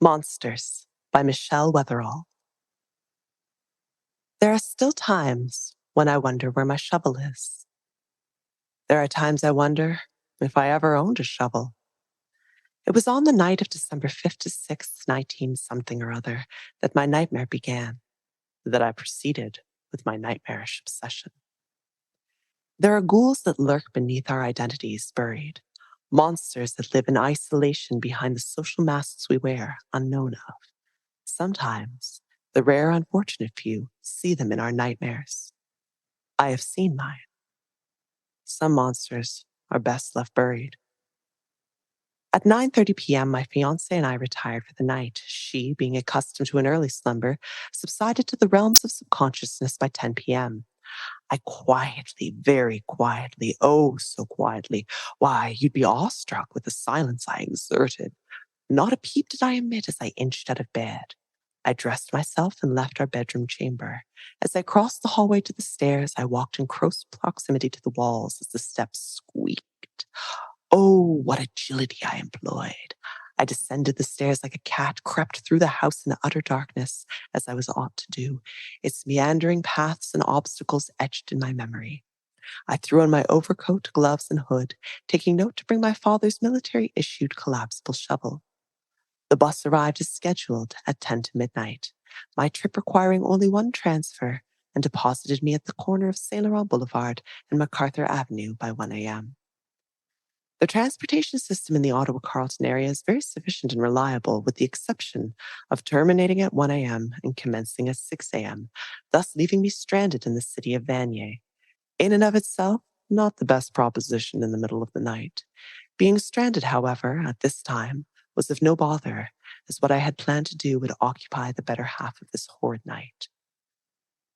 Monsters by Michel Weatherall. There are still times when I wonder where my shovel is. There are times I wonder if I ever owned a shovel. It was on the night of December 5th to 6th, 19 something or other, that my nightmare began, that I proceeded with my nightmarish obsession. There are ghouls that lurk beneath our identities buried, monsters that live in isolation behind the social masks we wear, unknown of. Sometimes, the rare unfortunate few see them in our nightmares. I have seen mine. Some monsters are best left buried. At 9:30 p.m., my fiancé and I retired for the night. She, being accustomed to an early slumber, subsided to the realms of subconsciousness by 10 p.m. I quietly, very quietly, oh so quietly, why, you'd be awestruck with the silence I exerted. Not a peep did I emit as I inched out of bed. I dressed myself and left our bedroom chamber. As I crossed the hallway to the stairs, I walked in close proximity to the walls as the steps squeaked. Oh, what agility I employed! I descended the stairs like a cat, crept through the house in utter darkness, as I was ought to do, its meandering paths and obstacles etched in my memory. I threw on my overcoat, gloves, and hood, taking note to bring my father's military-issued collapsible shovel. The bus arrived as scheduled at 10 to midnight, my trip requiring only one transfer, and deposited me at the corner of Saint Laurent Boulevard and MacArthur Avenue by 1 a.m. The transportation system in the Ottawa Carleton area is very sufficient and reliable, with the exception of terminating at 1 a.m. and commencing at 6 a.m., thus leaving me stranded in the city of Vanier. In and of itself, not the best proposition in the middle of the night. Being stranded, however, at this time was of no bother, as what I had planned to do would occupy the better half of this horrid night.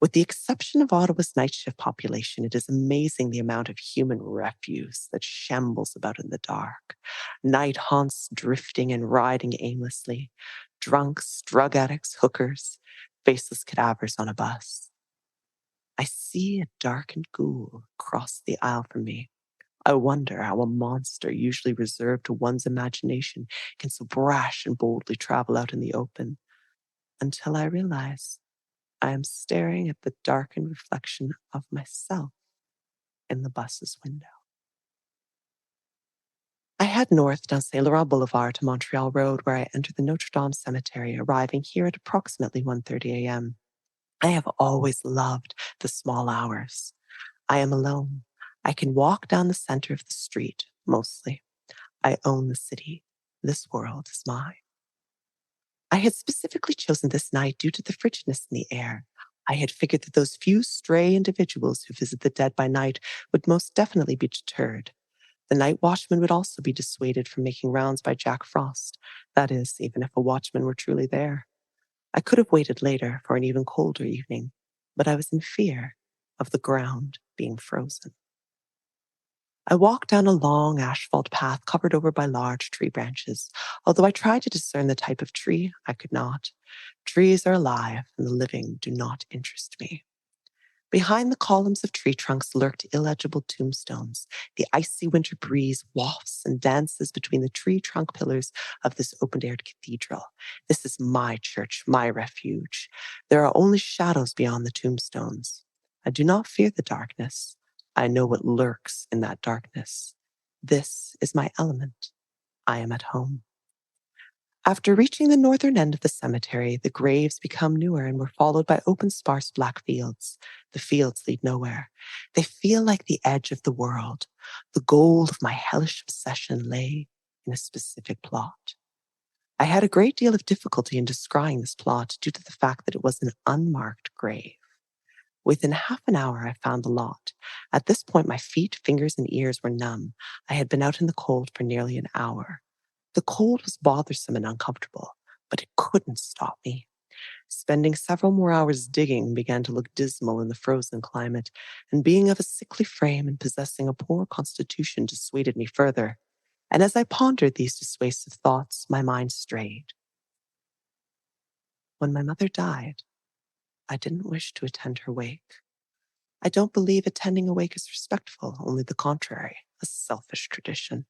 With the exception of Ottawa's night shift population, it is amazing the amount of human refuse that shambles about in the dark. Night haunts drifting and riding aimlessly, drunks, drug addicts, hookers, faceless cadavers on a bus. I see a darkened ghoul cross the aisle from me. I wonder how a monster usually reserved to one's imagination can so brash and boldly travel out in the open, until I realize I am staring at the darkened reflection of myself in the bus's window. I head north down Saint Laurent Boulevard to Montreal Road, where I enter the Notre Dame Cemetery, arriving here at approximately 1:30 a.m. I have always loved the small hours. I am alone. I can walk down the center of the street, mostly. I own the city. This world is mine. I had specifically chosen this night due to the frigidness in the air. I had figured that those few stray individuals who visit the dead by night would most definitely be deterred. The night watchman would also be dissuaded from making rounds by Jack Frost. That is, even if a watchman were truly there. I could have waited later for an even colder evening, but I was in fear of the ground being frozen. I walked down a long asphalt path covered over by large tree branches. Although I tried to discern the type of tree, I could not. Trees are alive, and the living do not interest me. Behind the columns of tree trunks lurked illegible tombstones. The icy winter breeze wafts and dances between the tree trunk pillars of this open-aired cathedral. This is my church, my refuge. There are only shadows beyond the tombstones. I do not fear the darkness. I know what lurks in that darkness. This is my element. I am at home. After reaching the northern end of the cemetery, the graves become newer and were followed by open, sparse black fields. The fields lead nowhere. They feel like the edge of the world. The goal of my hellish obsession lay in a specific plot. I had a great deal of difficulty in describing this plot due to the fact that it was an unmarked grave. Within half an hour, I found the lot. At this point, my feet, fingers, and ears were numb. I had been out in the cold for nearly an hour. The cold was bothersome and uncomfortable, but it couldn't stop me. Spending several more hours digging began to look dismal in the frozen climate, and being of a sickly frame and possessing a poor constitution dissuaded me further. And as I pondered these dissuasive thoughts, my mind strayed. When my mother died, I didn't wish to attend her wake. I don't believe attending a wake is respectful, only the contrary, a selfish tradition.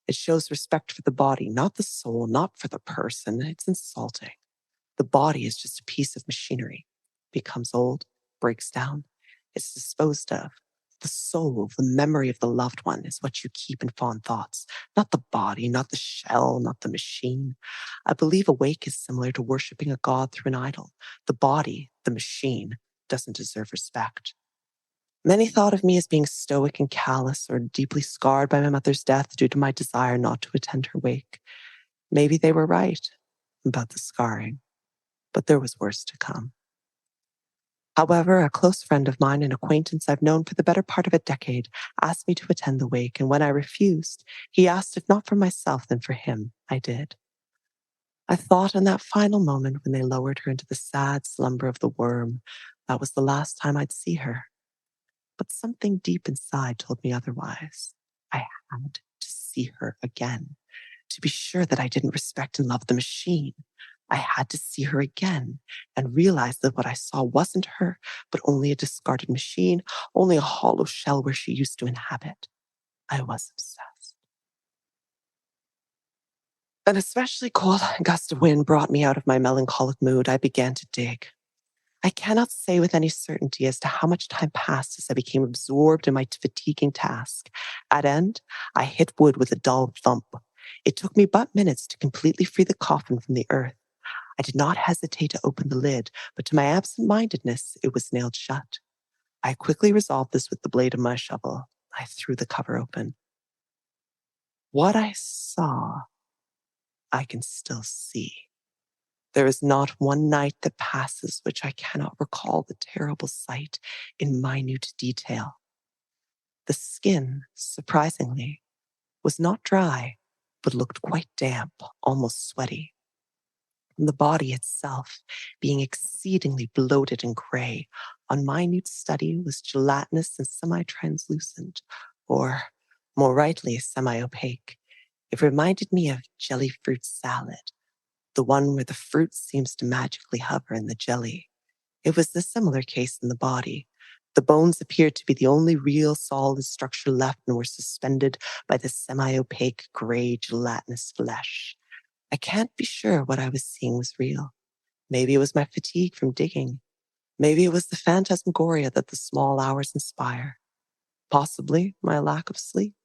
It shows respect for the body, not the soul, not for the person. It's insulting. The body is just a piece of machinery. Becomes old, breaks down, it's disposed of. The soul, the memory of the loved one is what you keep in fond thoughts, not the body, not the shell, not the machine. I believe a wake is similar to worshiping a god through an idol. The body, the machine, doesn't deserve respect. Many thought of me as being stoic and callous or deeply scarred by my mother's death due to my desire not to attend her wake. Maybe they were right about the scarring, but there was worse to come. However, a close friend of mine, an acquaintance I've known for the better part of a decade, asked me to attend the wake, and when I refused, he asked if not for myself, then for him. I did. I thought in that final moment when they lowered her into the sad slumber of the worm, that was the last time I'd see her. But something deep inside told me otherwise. I had to see her again, to be sure that I didn't respect and love the machine. I had to see her again and realize that what I saw wasn't her, but only a discarded machine, only a hollow shell where she used to inhabit. I was obsessed. An especially cold gust of wind brought me out of my melancholic mood. I began to dig. I cannot say with any certainty as to how much time passed as I became absorbed in my fatiguing task. At end, I hit wood with a dull thump. It took me but minutes to completely free the coffin from the earth. I did not hesitate to open the lid, but to my absent-mindedness, it was nailed shut. I quickly resolved this with the blade of my shovel. I threw the cover open. What I saw, I can still see. There is not one night that passes which I cannot recall the terrible sight in minute detail. The skin, surprisingly, was not dry, but looked quite damp, almost sweaty. The body itself, being exceedingly bloated and gray, on minute study was gelatinous and semi-translucent, or, more rightly, semi-opaque. It reminded me of jelly fruit salad, the one where the fruit seems to magically hover in the jelly. It was the similar case in the body. The bones appeared to be the only real solid structure left and were suspended by the semi-opaque gray gelatinous flesh. I can't be sure what I was seeing was real. Maybe it was my fatigue from digging. Maybe it was the phantasmagoria that the small hours inspire. Possibly my lack of sleep.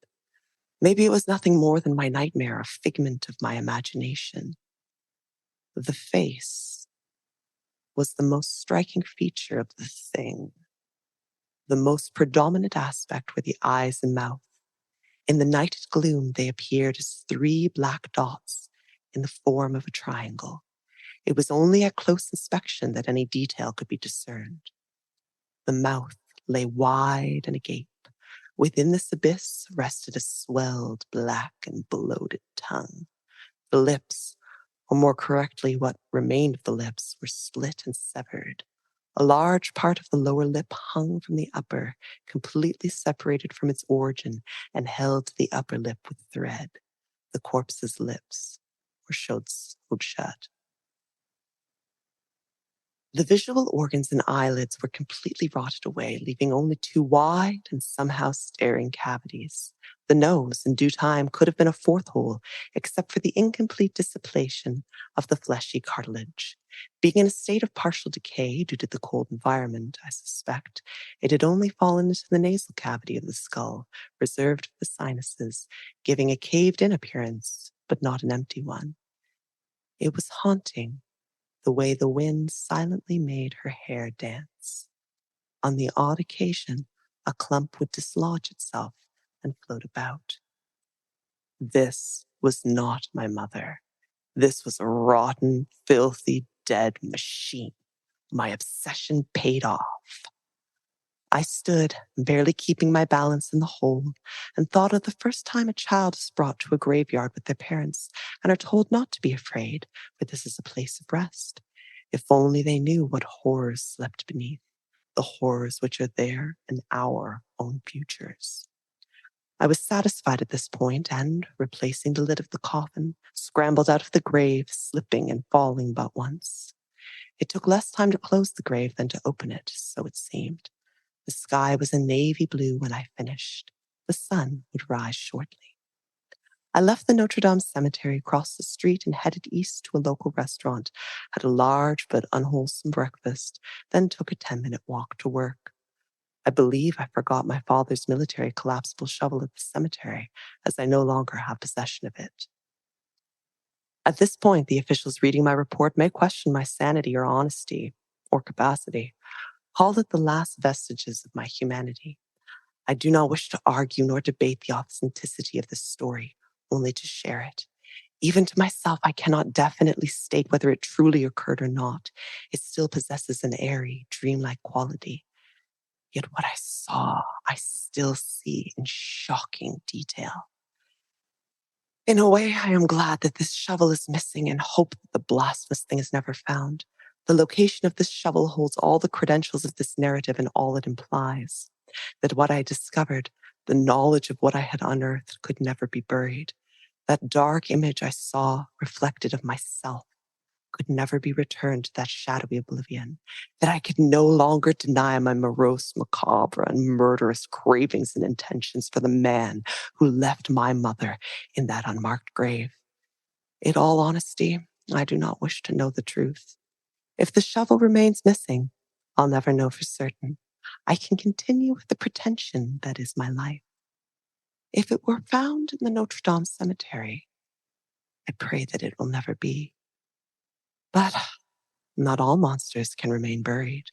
Maybe it was nothing more than my nightmare, a figment of my imagination. The face was the most striking feature of the thing. The most predominant aspect were the eyes and mouth. In the nighted gloom, they appeared as 3 black dots in the form of a triangle. It was only at close inspection that any detail could be discerned. The mouth lay wide and agape. Within this abyss rested a swelled, black, and bloated tongue. The lips, or more correctly, what remained of the lips, were split and severed. A large part of the lower lip hung from the upper, completely separated from its origin, and held to the upper lip with thread. The corpse's lips were sewed shut. The visual organs and eyelids were completely rotted away, leaving only 2 wide and somehow staring cavities. The nose, in due time, could have been a 4th hole, except for the incomplete dissipation of the fleshy cartilage. Being in a state of partial decay due to the cold environment, I suspect, it had only fallen into the nasal cavity of the skull, reserved for the sinuses, giving a caved-in appearance, but not an empty one. It was haunting, the way the wind silently made her hair dance. On the odd occasion, a clump would dislodge itself and float about. This was not my mother. This was a rotten, filthy, dead machine. My obsession paid off. I stood, barely keeping my balance in the hole, and thought of the first time a child is brought to a graveyard with their parents and are told not to be afraid, for this is a place of rest. If only they knew what horrors slept beneath, the horrors which are there in our own futures. I was satisfied at this point and, replacing the lid of the coffin, scrambled out of the grave, slipping and falling but once. It took less time to close the grave than to open it, so it seemed. The sky was a navy blue when I finished. The sun would rise shortly. I left the Notre Dame cemetery, crossed the street, and headed east to a local restaurant, had a large but unwholesome breakfast, then took a 10-minute walk to work. I believe I forgot my father's military collapsible shovel at the cemetery, as I no longer have possession of it. At this point, the officials reading my report may question my sanity or honesty or capacity. Call it the last vestiges of my humanity. I do not wish to argue nor debate the authenticity of this story, only to share it. Even to myself, I cannot definitely state whether it truly occurred or not. It still possesses an airy, dreamlike quality. Yet what I saw, I still see in shocking detail. In a way, I am glad that this shovel is missing and hope that the blasphemous thing is never found. The location of this shovel holds all the credentials of this narrative and all it implies. That what I discovered, the knowledge of what I had unearthed, could never be buried. That dark image I saw reflected of myself could never be returned to that shadowy oblivion, that I could no longer deny my morose, macabre, and murderous cravings and intentions for the man who left my mother in that unmarked grave. In all honesty, I do not wish to know the truth. If the shovel remains missing, I'll never know for certain. I can continue with the pretension that is my life. If it were found in the Notre Dame cemetery, I pray that it will never be. But not all monsters can remain buried.